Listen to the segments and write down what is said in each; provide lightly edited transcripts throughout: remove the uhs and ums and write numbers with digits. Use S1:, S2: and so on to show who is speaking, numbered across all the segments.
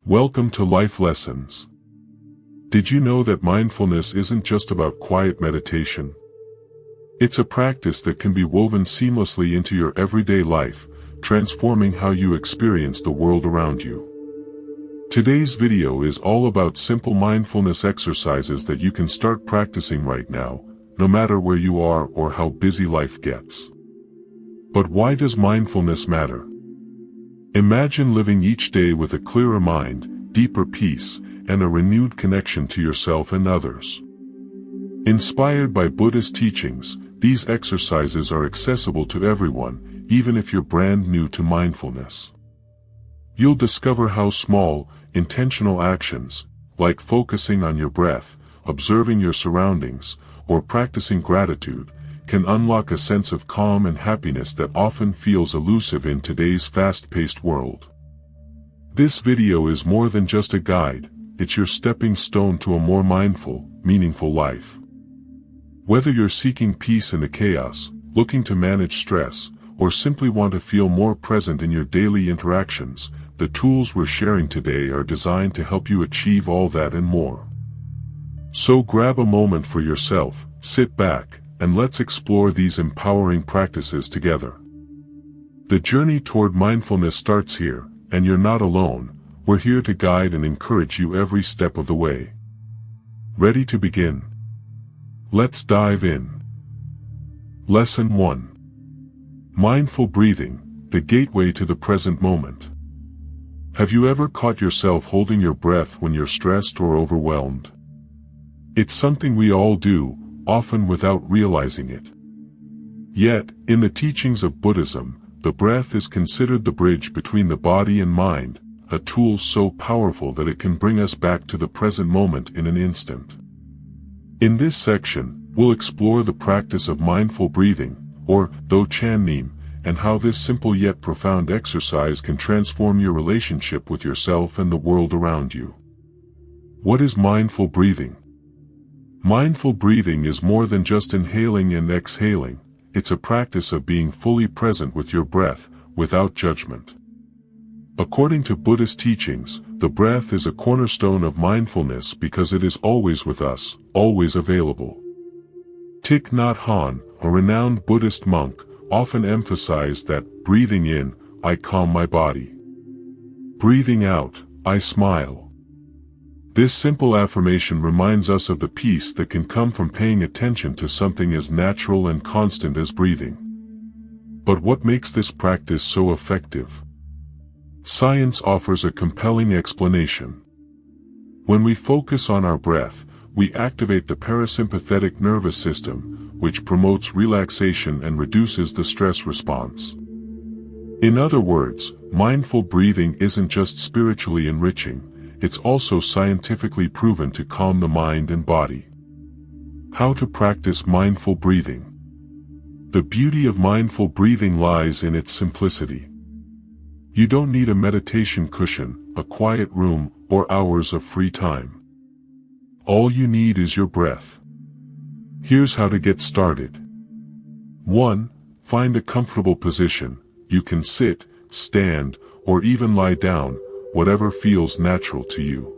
S1: Welcome to Life Lessons. Did you know that mindfulness isn't just about quiet meditation? It's a practice that can be woven seamlessly into your everyday life, transforming how you experience the world around you. Today's video is all about simple mindfulness exercises that you can start practicing right now, no matter where you are or how busy life gets. But why does mindfulness matter? Imagine living each day with a clearer mind, deeper peace, and a renewed connection to yourself and others. Inspired by Buddhist teachings, these exercises are accessible to everyone, even if you're brand new to mindfulness. You'll discover how small, intentional actions, like focusing on your breath, observing your surroundings, or practicing gratitude, can unlock a sense of calm and happiness that often feels elusive in today's fast-paced world. This video is more than just a guide, it's your stepping stone to a more mindful, meaningful life. Whether you're seeking peace in the chaos, looking to manage stress, or simply want to feel more present in your daily interactions, the tools we're sharing today are designed to help you achieve all that and more. So grab a moment for yourself, sit back, and let's explore these empowering practices together. The journey toward mindfulness starts here, and you're not alone. We're here to guide and encourage you every step of the way. Ready to begin? Let's dive in. Lesson 1. Mindful breathing, the gateway to the present moment. Have you ever caught yourself holding your breath when you're stressed or overwhelmed? It's something we all do, often without realizing it. Yet, in the teachings of Buddhism, the breath is considered the bridge between the body and mind, a tool so powerful that it can bring us back to the present moment in an instant. In this section, we'll explore the practice of mindful breathing, or Do-Chan-Nim, and how this simple yet profound exercise can transform your relationship with yourself and the world around you. What is mindful breathing? Mindful breathing is more than just inhaling and exhaling, it's a practice of being fully present with your breath, without judgment. According to Buddhist teachings, the breath is a cornerstone of mindfulness because it is always with us, always available. Thich Nhat Hanh, a renowned Buddhist monk, often emphasized that, breathing in, I calm my body. Breathing out, I smile. This simple affirmation reminds us of the peace that can come from paying attention to something as natural and constant as breathing. But what makes this practice so effective? Science offers a compelling explanation. When we focus on our breath, we activate the parasympathetic nervous system, which promotes relaxation and reduces the stress response. In other words, mindful breathing isn't just spiritually enriching, it's also scientifically proven to calm the mind and body. How to practice mindful breathing? The beauty of mindful breathing lies in its simplicity. You don't need a meditation cushion, a quiet room, or hours of free time. All you need is your breath. Here's how to get started. 1. Find a comfortable position. You can sit, stand, or even lie down, whatever feels natural to you.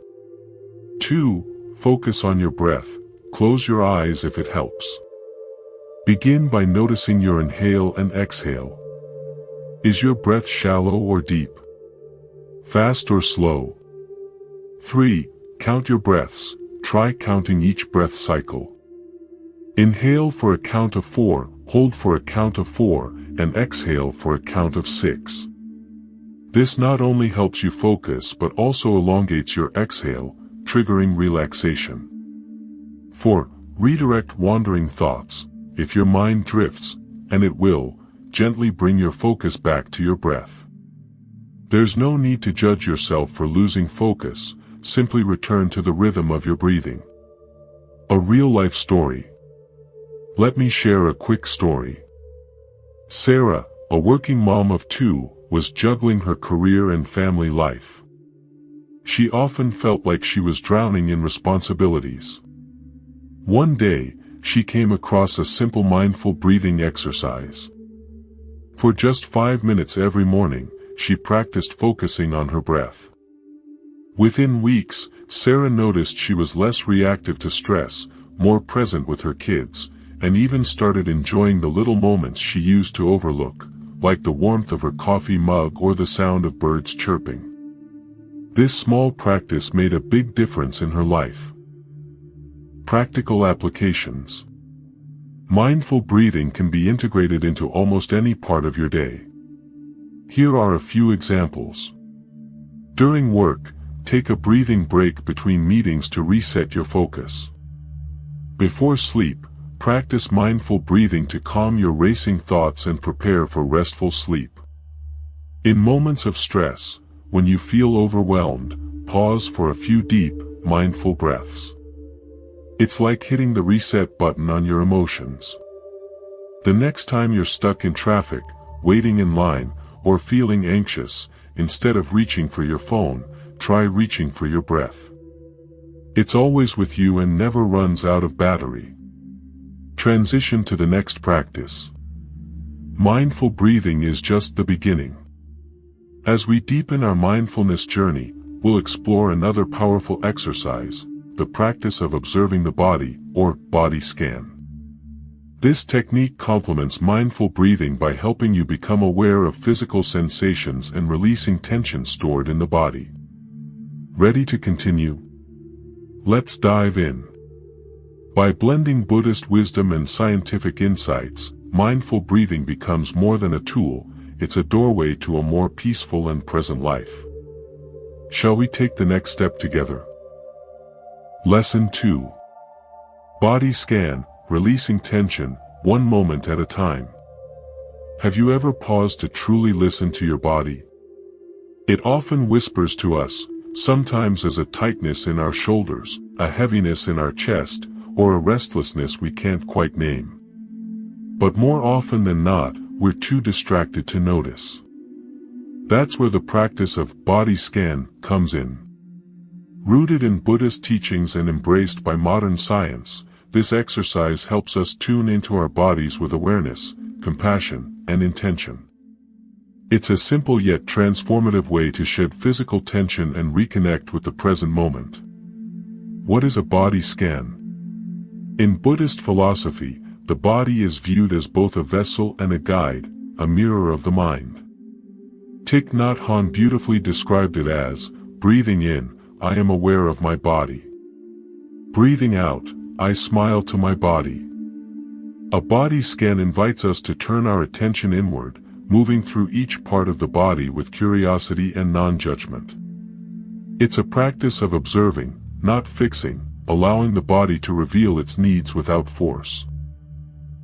S1: 2. Focus on your breath. Close your eyes if it helps. Begin by noticing your inhale and exhale. Is your breath shallow or deep? Fast or slow? 3. Count your breaths. Try counting each breath cycle. Inhale for a count of 4, hold for a count of 4, and exhale for a count of 6. This not only helps you focus but also elongates your exhale, triggering relaxation. 4. Redirect wandering thoughts. If your mind drifts, and it will, gently bring your focus back to your breath. There's no need to judge yourself for losing focus, simply return to the rhythm of your breathing. A real-life story. Let me share a quick story. Sarah, a working mom of 2, was juggling her career and family life. She often felt like she was drowning in responsibilities. One day, she came across a simple mindful breathing exercise. For just 5 minutes every morning, she practiced focusing on her breath. Within weeks, Sarah noticed she was less reactive to stress, more present with her kids, and even started enjoying the little moments she used to overlook, like the warmth of her coffee mug or the sound of birds chirping. This small practice made a big difference in her life. Practical applications. Mindful breathing can be integrated into almost any part of your day. Here are a few examples. During work, take a breathing break between meetings to reset your focus. Before sleep, practice mindful breathing to calm your racing thoughts and prepare for restful sleep. In moments of stress, when you feel overwhelmed, pause for a few deep, mindful breaths. It's like hitting the reset button on your emotions. The next time you're stuck in traffic, waiting in line, or feeling anxious, instead of reaching for your phone, try reaching for your breath. It's always with you and never runs out of battery. Transition to the next practice. Mindful breathing is just the beginning. As we deepen our mindfulness journey, we'll explore another powerful exercise, the practice of observing the body, or body scan. This technique complements mindful breathing by helping you become aware of physical sensations and releasing tension stored in the body. Ready to continue? Let's dive in. By blending Buddhist wisdom and scientific insights, mindful breathing becomes more than a tool, it's a doorway to a more peaceful and present life. Shall we take the next step together? Lesson 2. Body scan, releasing tension, one moment at a time. Have you ever paused to truly listen to your body? It often whispers to us, sometimes as a tightness in our shoulders, a heaviness in our chest, or a restlessness we can't quite name. But more often than not, we're too distracted to notice. That's where the practice of body scan comes in. Rooted in Buddhist teachings and embraced by modern science, this exercise helps us tune into our bodies with awareness, compassion, and intention. It's a simple yet transformative way to shed physical tension and reconnect with the present moment. What is a body scan? In Buddhist philosophy, the body is viewed as both a vessel and a guide, a mirror of the mind. Thich Nhat Hanh beautifully described it as, breathing in, I am aware of my body. Breathing out, I smile to my body. A body scan invites us to turn our attention inward, moving through each part of the body with curiosity and non-judgment. It's a practice of observing, not fixing, allowing the body to reveal its needs without force.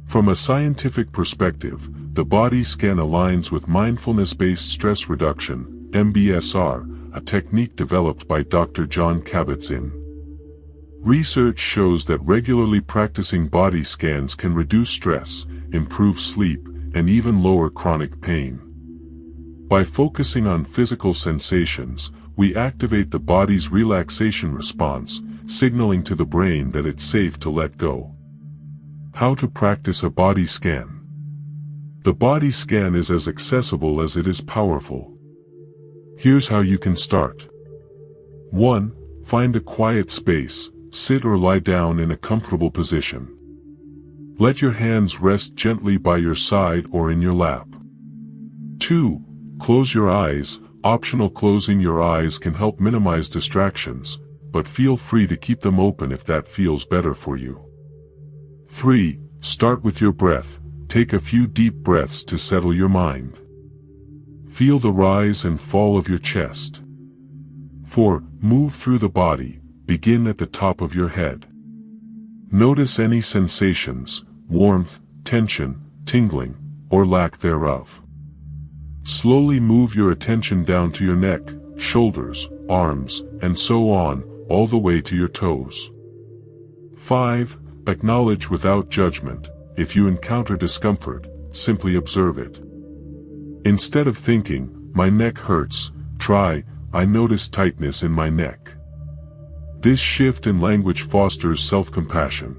S1: From a scientific perspective, the body scan aligns with mindfulness-based stress reduction, MBSR, a technique developed by Dr. Jon Kabat-Zinn. Research shows that regularly practicing body scans can reduce stress, improve sleep, and even lower chronic pain. By focusing on physical sensations, we activate the body's relaxation response, signaling to the brain that it's safe to let go. How to practice a body scan? The body scan is as accessible as it is powerful. Here's how you can start. 1. Find a quiet space, sit or lie down in a comfortable position. Let your hands rest gently by your side or in your lap. 2. Close your eyes. Optional closing your eyes can help minimize distractions, but feel free to keep them open if that feels better for you. 3. Start with your breath. Take a few deep breaths to settle your mind. Feel the rise and fall of your chest. 4. Move through the body. Begin at the top of your head. Notice any sensations, warmth, tension, tingling, or lack thereof. Slowly move your attention down to your neck, shoulders, arms, and so on, all the way to your toes. 5. Acknowledge without judgment. If you encounter discomfort, simply observe it. Instead of thinking, my neck hurts, try, I notice tightness in my neck. This shift in language fosters self-compassion.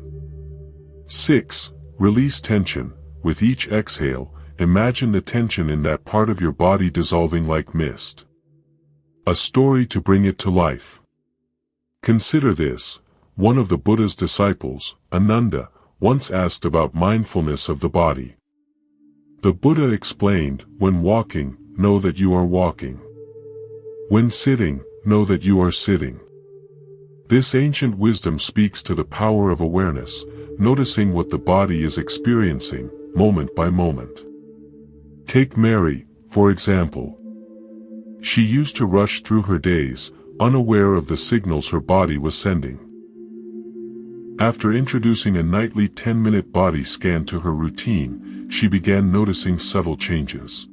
S1: 6. Release tension. With each exhale, imagine the tension in that part of your body dissolving like mist. A story to bring it to life. Consider this. One of the Buddha's disciples, Ananda, once asked about mindfulness of the body. The Buddha explained, when walking, know that you are walking. When sitting, know that you are sitting. This ancient wisdom speaks to the power of awareness, noticing what the body is experiencing, moment by moment. Take Mary, for example. She used to rush through her days, unaware of the signals her body was sending. After introducing a nightly 10-minute body scan to her routine, she began noticing subtle changes.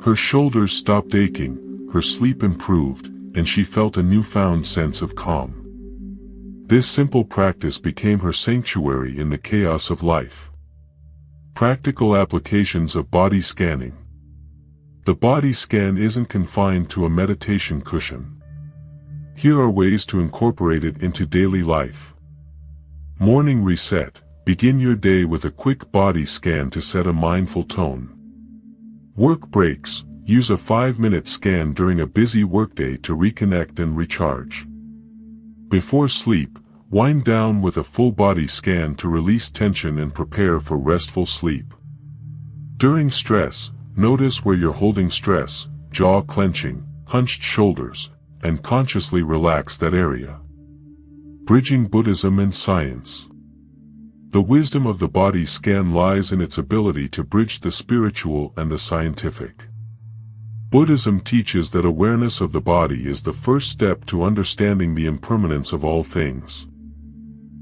S1: Her shoulders stopped aching, her sleep improved, and she felt a newfound sense of calm. This simple practice became her sanctuary in the chaos of life. Practical applications of body scanning. The body scan isn't confined to a meditation cushion. Here are ways to incorporate it into daily life. Morning reset. Begin your day with a quick body scan to set a mindful tone. Work breaks. Use a 5-minute scan during a busy workday to reconnect and recharge. Before sleep, wind down with a full body scan to release tension and prepare for restful sleep. During stress, notice where you're holding stress, jaw clenching, hunched shoulders, and consciously relax that area. Bridging Buddhism and science. The wisdom of the body scan lies in its ability to bridge the spiritual and the scientific. Buddhism teaches that awareness of the body is the first step to understanding the impermanence of all things.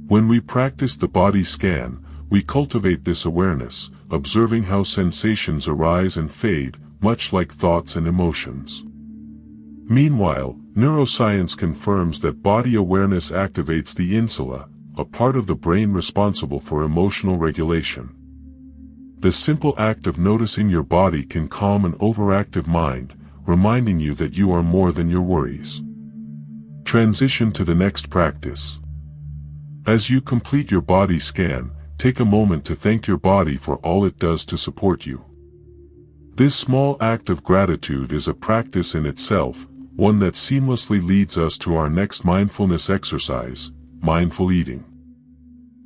S1: When we practice the body scan, we cultivate this awareness, observing how sensations arise and fade, much like thoughts and emotions. Meanwhile, neuroscience confirms that body awareness activates the insula, a part of the brain responsible for emotional regulation. The simple act of noticing your body can calm an overactive mind, reminding you that you are more than your worries. Transition to the next practice. As you complete your body scan, take a moment to thank your body for all it does to support you. This small act of gratitude is a practice in itself, one that seamlessly leads us to our next mindfulness exercise, mindful eating.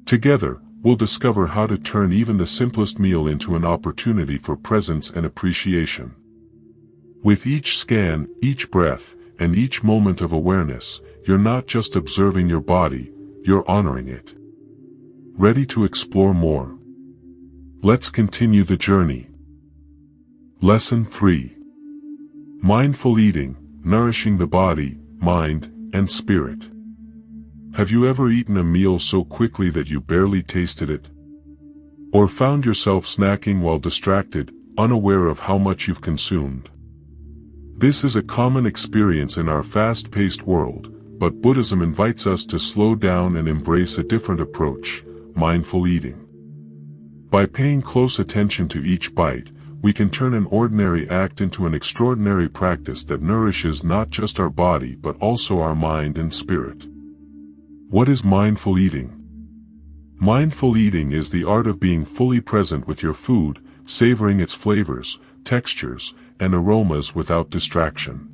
S1: Together, we'll discover how to turn even the simplest meal into an opportunity for presence and appreciation. With each scan, each breath, and each moment of awareness, you're not just observing your body, you're honoring it. Ready to explore more? Let's continue the journey. Lesson 3. Mindful eating, nourishing the body, mind, and spirit. Have you ever eaten a meal so quickly that you barely tasted it? Or found yourself snacking while distracted, unaware of how much you've consumed? This is a common experience in our fast-paced world, but Buddhism invites us to slow down and embrace a different approach, mindful eating. By paying close attention to each bite, we can turn an ordinary act into an extraordinary practice that nourishes not just our body but also our mind and spirit. What is mindful eating? Mindful eating is the art of being fully present with your food, savoring its flavors, textures, and aromas without distraction.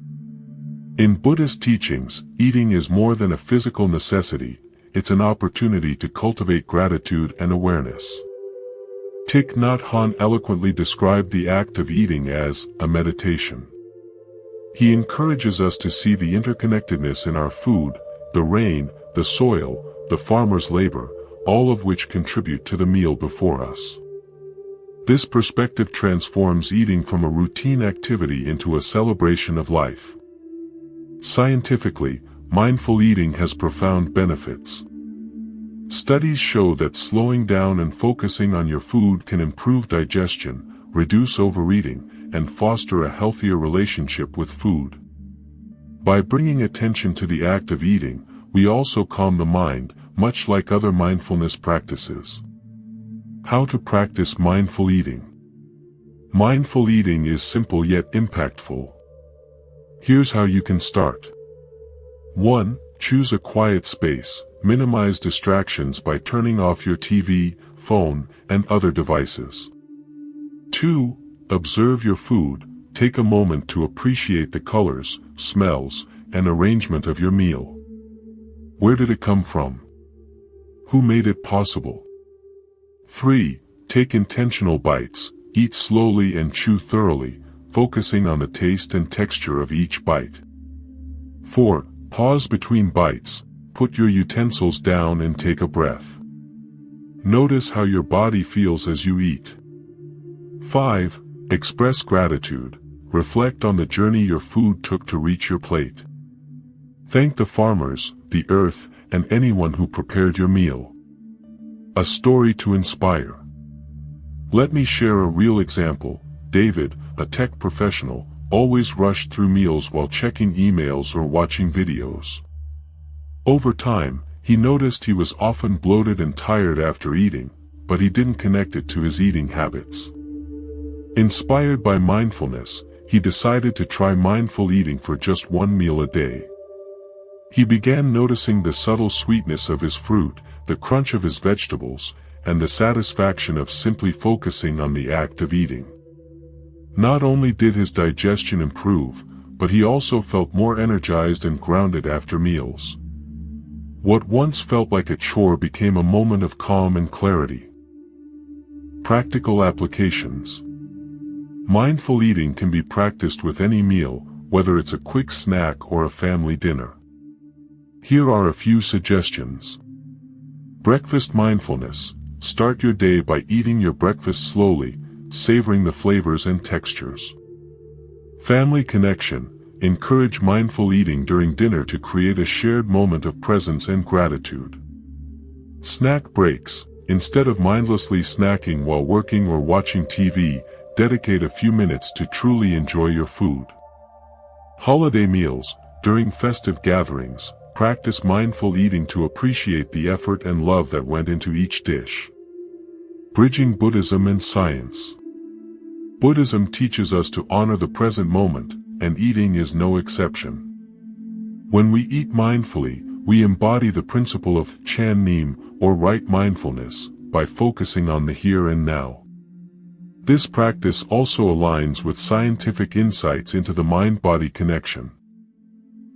S1: In Buddhist teachings, eating is more than a physical necessity, it's an opportunity to cultivate gratitude and awareness. Thich Nhat Hanh eloquently described the act of eating as a meditation. He encourages us to see the interconnectedness in our food, the rain, the soil, the farmer's labor, all of which contribute to the meal before us. This perspective transforms eating from a routine activity into a celebration of life. Scientifically, mindful eating has profound benefits. Studies show that slowing down and focusing on your food can improve digestion, reduce overeating, and foster a healthier relationship with food. By bringing attention to the act of eating, we also calm the mind, much like other mindfulness practices. How to practice mindful eating? Mindful eating is simple yet impactful. Here's how you can start. 1. Choose a quiet space. Minimize distractions by turning off your TV, phone, and other devices. 2. Observe your food, take a moment to appreciate the colors, smells, and arrangement of your meal. Where did it come from? Who made it possible? 3. Take intentional bites, eat slowly and chew thoroughly, focusing on the taste and texture of each bite. 4. Pause between bites, put your utensils down and take a breath. Notice how your body feels as you eat. 5. Express gratitude, reflect on the journey your food took to reach your plate. Thank the farmers, the earth, and anyone who prepared your meal. A story to inspire. Let me share a real example. David, a tech professional, always rushed through meals while checking emails or watching videos. Over time, he noticed he was often bloated and tired after eating, but he didn't connect it to his eating habits. Inspired by mindfulness, he decided to try mindful eating for just one meal a day. He began noticing the subtle sweetness of his fruit, the crunch of his vegetables, and the satisfaction of simply focusing on the act of eating. Not only did his digestion improve, but he also felt more energized and grounded after meals. What once felt like a chore became a moment of calm and clarity. Practical applications. Mindful eating can be practiced with any meal, whether it's a quick snack or a family dinner. Here are a few suggestions. Breakfast mindfulness. Start your day by eating your breakfast slowly, savoring the flavors and textures. Family connection. Encourage mindful eating during dinner to create a shared moment of presence and gratitude. Snack breaks. Instead of mindlessly snacking while working or watching TV, dedicate a few minutes to truly enjoy your food. Holiday meals. During festive gatherings, practice mindful eating to appreciate the effort and love that went into each dish. Bridging Buddhism and science. Buddhism teaches us to honor the present moment, and eating is no exception. When we eat mindfully, we embody the principle of Chan Neem, or right mindfulness, by focusing on the here and now. This practice also aligns with scientific insights into the mind-body connection.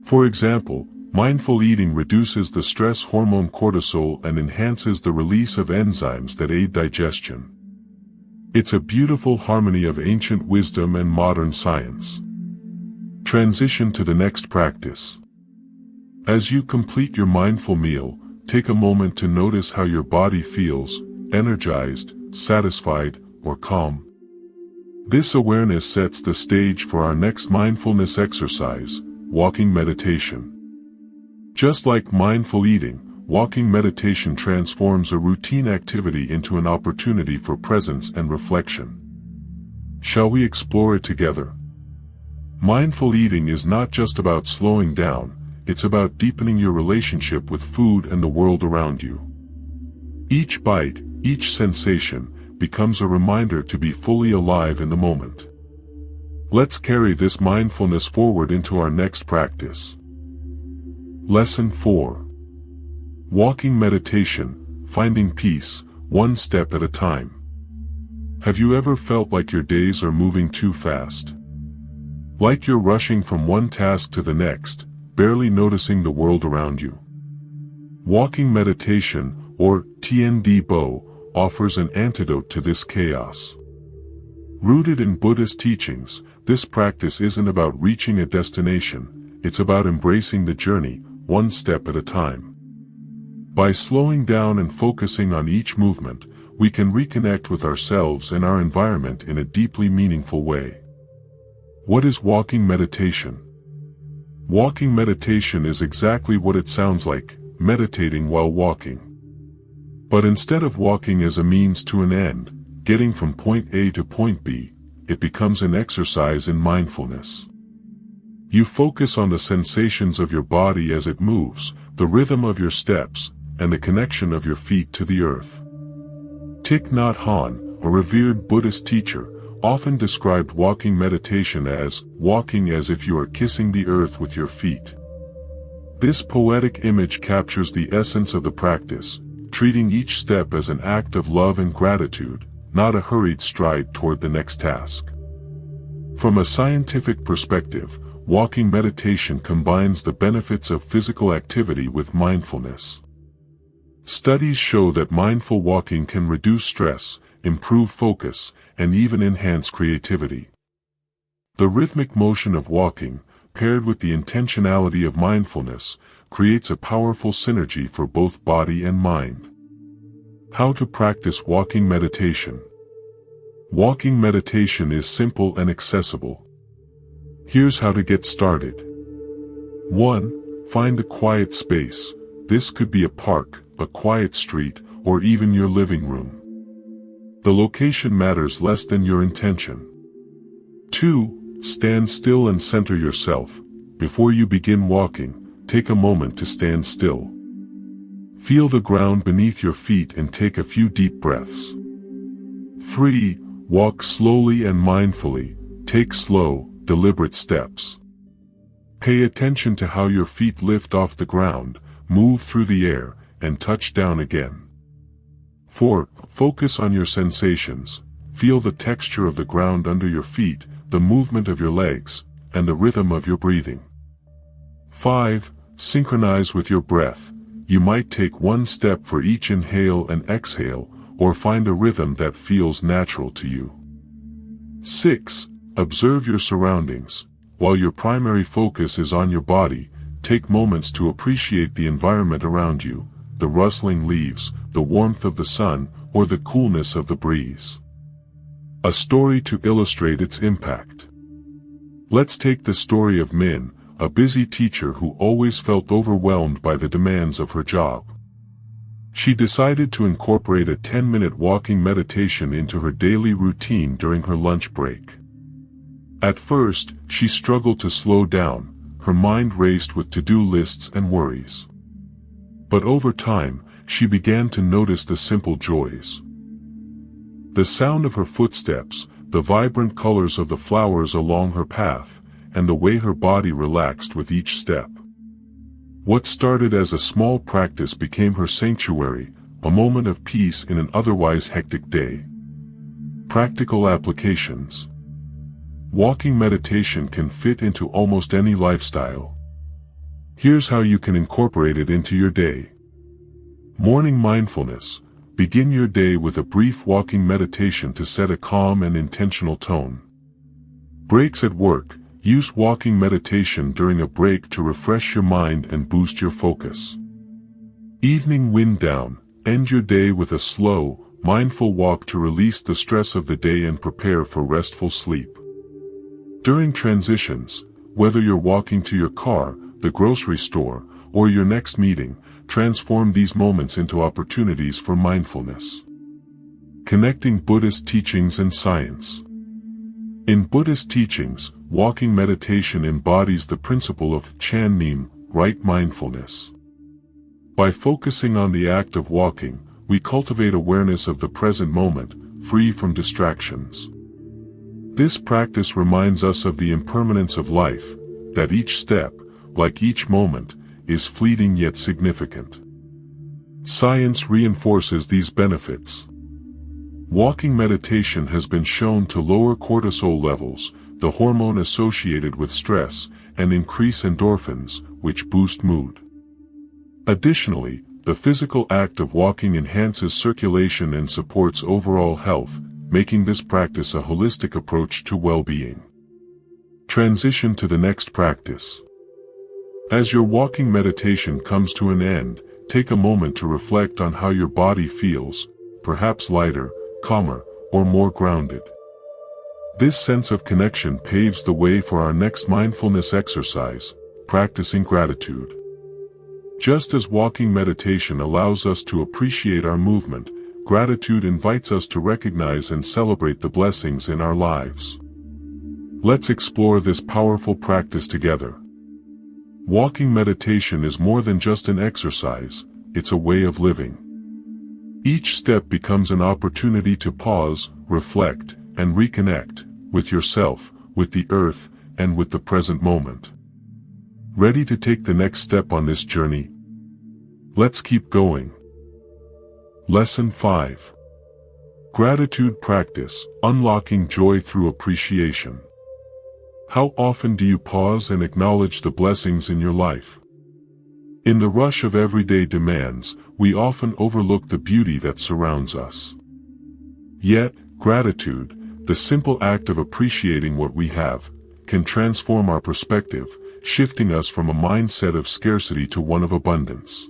S1: For example, mindful eating reduces the stress hormone cortisol and enhances the release of enzymes that aid digestion. It's a beautiful harmony of ancient wisdom and modern science. Transition to the next practice. As you complete your mindful meal, take a moment to notice how your body feels, energized, satisfied, or calm. This awareness sets the stage for our next mindfulness exercise, walking meditation. Just like mindful eating, walking meditation transforms a routine activity into an opportunity for presence and reflection. Shall we explore it together? Mindful eating is not just about slowing down, it's about deepening your relationship with food and the world around you. Each bite, each sensation, becomes a reminder to be fully alive in the moment. Let's carry this mindfulness forward into our next practice. Lesson 4. Walking meditation, finding peace, one step at a time. Have you ever felt like your days are moving too fast? Like you're rushing from one task to the next, barely noticing the world around you? Walking meditation, or TND-Bo, offers an antidote to this chaos. Rooted in Buddhist teachings, this practice isn't about reaching a destination, it's about embracing the journey, one step at a time. By slowing down and focusing on each movement, we can reconnect with ourselves and our environment in a deeply meaningful way. What is walking meditation? Walking meditation is exactly what it sounds like, meditating while walking. But instead of walking as a means to an end, getting from point A to point B, it becomes an exercise in mindfulness. You focus on the sensations of your body as it moves, the rhythm of your steps, and the connection of your feet to the earth. Thich Nhat Hanh, a revered Buddhist teacher, often described walking meditation as walking as if you are kissing the earth with your feet. This poetic image captures the essence of the practice, treating each step as an act of love and gratitude, not a hurried stride toward the next task. From a scientific perspective, walking meditation combines the benefits of physical activity with mindfulness. Studies show that mindful walking can reduce stress, improve focus, and even enhance creativity. The rhythmic motion of walking, paired with the intentionality of mindfulness, creates a powerful synergy for both body and mind. How to practice walking meditation. Walking meditation is simple and accessible. Here's how to get started. 1. Find a quiet space. This could be a park, a quiet street, or even your living room. The location matters less than your intention. 2. Stand still and center yourself. Before you begin walking, take a moment to stand still. Feel the ground beneath your feet and take a few deep breaths. 3. Walk slowly and mindfully. Take slow, deliberate steps. Pay attention to how your feet lift off the ground, move through the air, and touch down again. 4. Focus on your sensations. Feel the texture of the ground under your feet, the movement of your legs, and the rhythm of your breathing. 5. Synchronize with your breath. You might take one step for each inhale and exhale, or find a rhythm that feels natural to you. 6. Observe your surroundings. While your primary focus is on your body, take moments to appreciate the environment around you, the rustling leaves, the warmth of the sun, or the coolness of the breeze. A story to illustrate its impact. Let's take the story of Min, a busy teacher who always felt overwhelmed by the demands of her job. She decided to incorporate a 10-minute walking meditation into her daily routine during her lunch break. At first, she struggled to slow down, her mind raced with to-do lists and worries. But over time, she began to notice the simple joys. The sound of her footsteps, the vibrant colors of the flowers along her path, and the way her body relaxed with each step. What started as a small practice became her sanctuary, a moment of peace in an otherwise hectic day. Practical applications. Walking meditation can fit into almost any lifestyle. Here's how you can incorporate it into your day. Morning mindfulness. Begin your day with a brief walking meditation to set a calm and intentional tone. Breaks at work. Use walking meditation during a break to refresh your mind and boost your focus. Evening wind down. End your day with a slow, mindful walk to release the stress of the day and prepare for restful sleep. During transitions, whether you're walking to your car, the grocery store, or your next meeting, transform these moments into opportunities for mindfulness. Connecting Buddhist teachings and science. In Buddhist teachings, walking meditation embodies the principle of Chan-nim, right mindfulness. By focusing on the act of walking, we cultivate awareness of the present moment, free from distractions. This practice reminds us of the impermanence of life, that each step, like each moment, is fleeting yet significant. Science reinforces these benefits. Walking meditation has been shown to lower cortisol levels, the hormone associated with stress, and increase endorphins, which boost mood. Additionally, the physical act of walking enhances circulation and supports overall health, making this practice a holistic approach to well-being. Transition to the next practice. As your walking meditation comes to an end, take a moment to reflect on how your body feels, perhaps lighter, calmer, or more grounded. This sense of connection paves the way for our next mindfulness exercise, practicing gratitude. Just as walking meditation allows us to appreciate our movement, gratitude invites us to recognize and celebrate the blessings in our lives. Let's explore this powerful practice together. Walking meditation is more than just an exercise, it's a way of living. Each step becomes an opportunity to pause, reflect, and reconnect with yourself, with the earth, and with the present moment. Ready to take the next step on this journey? Let's keep going. Lesson 5. Gratitude practice, unlocking joy through appreciation. How often do you pause and acknowledge the blessings in your life? In the rush of everyday demands, we often overlook the beauty that surrounds us. Yet, gratitude, the simple act of appreciating what we have, can transform our perspective, shifting us from a mindset of scarcity to one of abundance.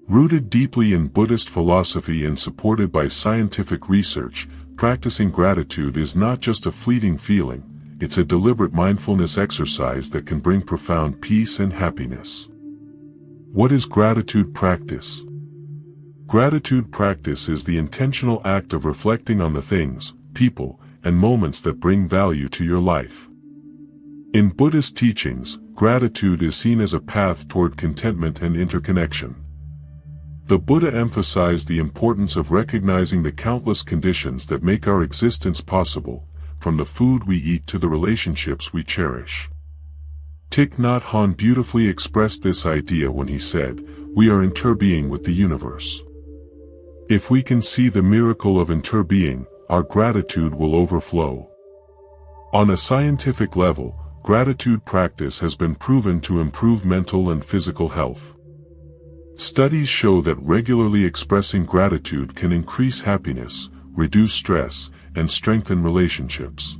S1: Rooted deeply in Buddhist philosophy and supported by scientific research, practicing gratitude is not just a fleeting feeling, it's a deliberate mindfulness exercise that can bring profound peace and happiness. What is gratitude practice? Gratitude practice is the intentional act of reflecting on the things, people, and moments that bring value to your life. In Buddhist teachings, gratitude is seen as a path toward contentment and interconnection. The Buddha emphasized the importance of recognizing the countless conditions that make our existence possible, from the food we eat to the relationships we cherish. Thich Nhat Hanh beautifully expressed this idea when he said, "We are interbeing with the universe." If we can see the miracle of interbeing, our gratitude will overflow. On a scientific level, gratitude practice has been proven to improve mental and physical health. Studies show that regularly expressing gratitude can increase happiness, reduce stress, and strengthen relationships.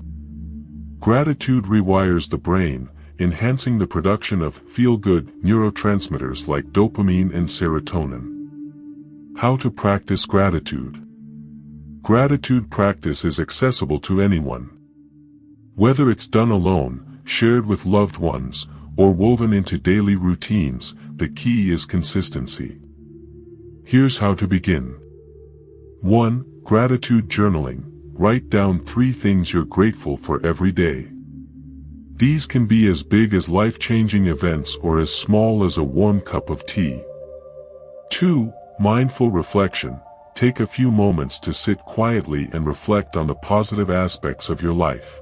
S1: Gratitude rewires the brain, enhancing the production of feel-good neurotransmitters like dopamine and serotonin. How to practice gratitude? Gratitude practice is accessible to anyone. Whether it's done alone, shared with loved ones, or woven into daily routines, the key is consistency. Here's how to begin. 1. Gratitude journaling. Write down 3 things you're grateful for every day. These can be as big as life-changing events or as small as a warm cup of tea. 2. Mindful reflection. Take a few moments to sit quietly and reflect on the positive aspects of your life.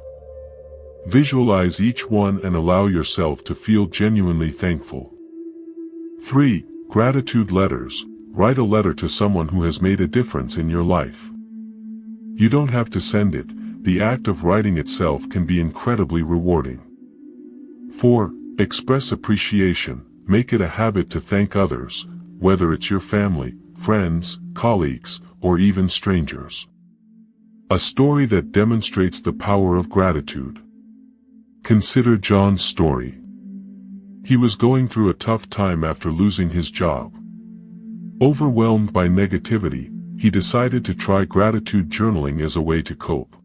S1: Visualize each one and allow yourself to feel genuinely thankful. 3. Gratitude letters. Write a letter to someone who has made a difference in your life. You don't have to send it, the act of writing itself can be incredibly rewarding. 4. Express appreciation. Make it a habit to thank others, whether it's your family, friends, colleagues, or even strangers. A story that demonstrates the power of gratitude. Consider John's story. He was going through a tough time after losing his job. Overwhelmed by negativity, he decided to try gratitude journaling as a way to cope.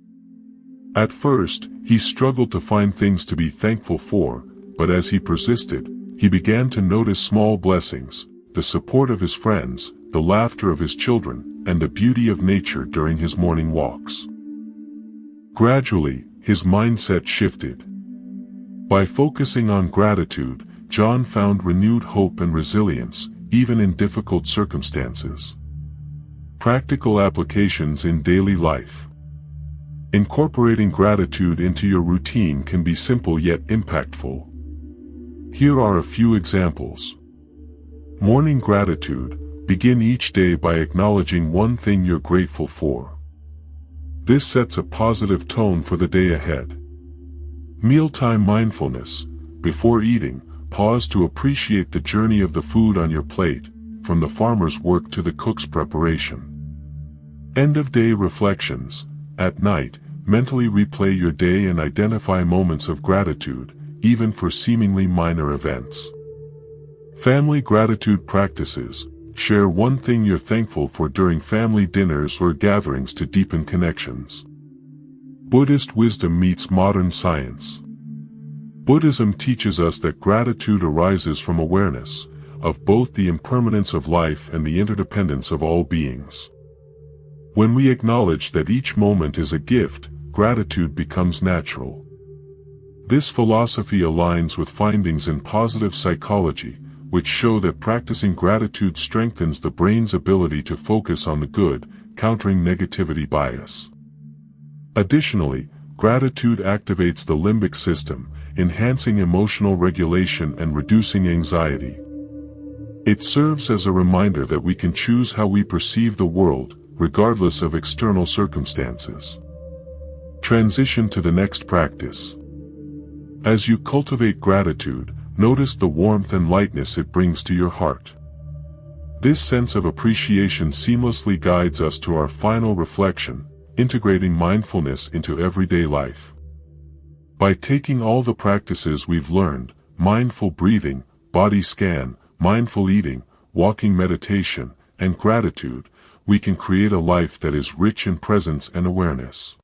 S1: At first, he struggled to find things to be thankful for, but as he persisted, he began to notice small blessings, the support of his friends, the laughter of his children, and the beauty of nature during his morning walks. Gradually, his mindset shifted. By focusing on gratitude, John found renewed hope and resilience, even in difficult circumstances. Practical applications in daily life. Incorporating gratitude into your routine can be simple yet impactful. Here are a few examples. Morning gratitude. Begin each day by acknowledging one thing you're grateful for. This sets a positive tone for the day ahead. Mealtime mindfulness. Before eating, pause to appreciate the journey of the food on your plate, from the farmer's work to the cook's preparation. End-of-day reflections. At night, mentally replay your day and identify moments of gratitude, even for seemingly minor events. Family gratitude practices. Share one thing you're thankful for during family dinners or gatherings to deepen connections. Buddhist wisdom meets modern science. Buddhism teaches us that gratitude arises from awareness of both the impermanence of life and the interdependence of all beings. When we acknowledge that each moment is a gift, gratitude becomes natural. This philosophy aligns with findings in positive psychology, which show that practicing gratitude strengthens the brain's ability to focus on the good, countering negativity bias. Additionally, gratitude activates the limbic system, enhancing emotional regulation and reducing anxiety. It serves as a reminder that we can choose how we perceive the world, regardless of external circumstances. Transition to the next practice. As you cultivate gratitude, notice the warmth and lightness it brings to your heart. This sense of appreciation seamlessly guides us to our final reflection, integrating mindfulness into everyday life. By taking all the practices we've learned, mindful breathing, body scan, mindful eating, walking meditation, and gratitude, we can create a life that is rich in presence and awareness.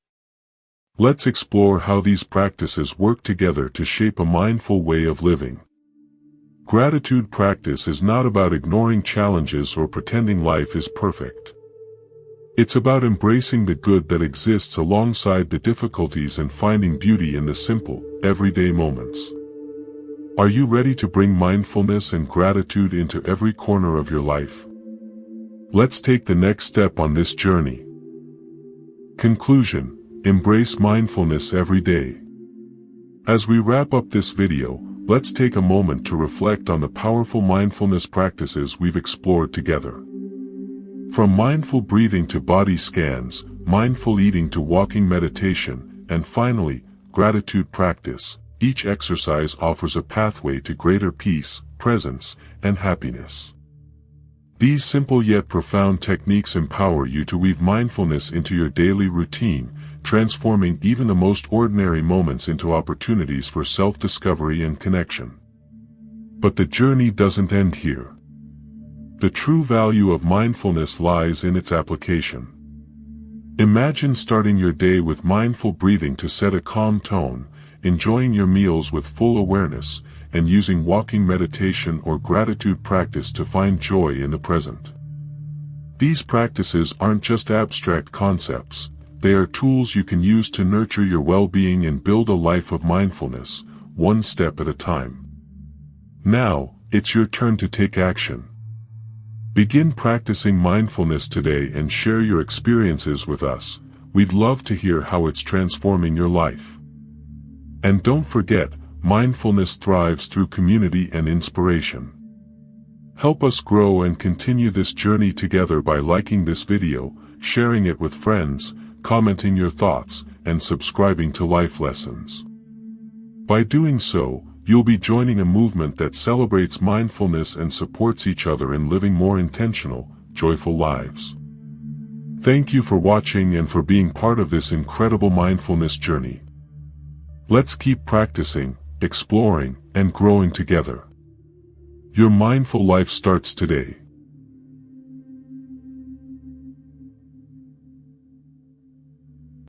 S1: Let's explore how these practices work together to shape a mindful way of living. Gratitude practice is not about ignoring challenges or pretending life is perfect. It's about embracing the good that exists alongside the difficulties and finding beauty in the simple, everyday moments. Are you ready to bring mindfulness and gratitude into every corner of your life? Let's take the next step on this journey. Conclusion: embrace mindfulness every day. As we wrap up this video, let's take a moment to reflect on the powerful mindfulness practices we've explored together. From mindful breathing to body scans, mindful eating to walking meditation, and finally, gratitude practice, each exercise offers a pathway to greater peace, presence, and happiness. These simple yet profound techniques empower you to weave mindfulness into your daily routine, transforming even the most ordinary moments into opportunities for self-discovery and connection. But the journey doesn't end here. The true value of mindfulness lies in its application. Imagine starting your day with mindful breathing to set a calm tone, enjoying your meals with full awareness, and using walking meditation or gratitude practice to find joy in the present. These practices aren't just abstract concepts, they are tools you can use to nurture your well-being and build a life of mindfulness, one step at a time. Now, it's your turn to take action. Begin practicing mindfulness today and share your experiences with us. We'd love to hear how it's transforming your life. And don't forget, mindfulness thrives through community and inspiration. Help us grow and continue this journey together by liking this video, sharing it with friends, commenting your thoughts, and subscribing to Life Lessons. By doing so, you'll be joining a movement that celebrates mindfulness and supports each other in living more intentional, joyful lives. Thank you for watching and for being part of this incredible mindfulness journey. Let's keep practicing, exploring, and growing together. Your mindful life starts today.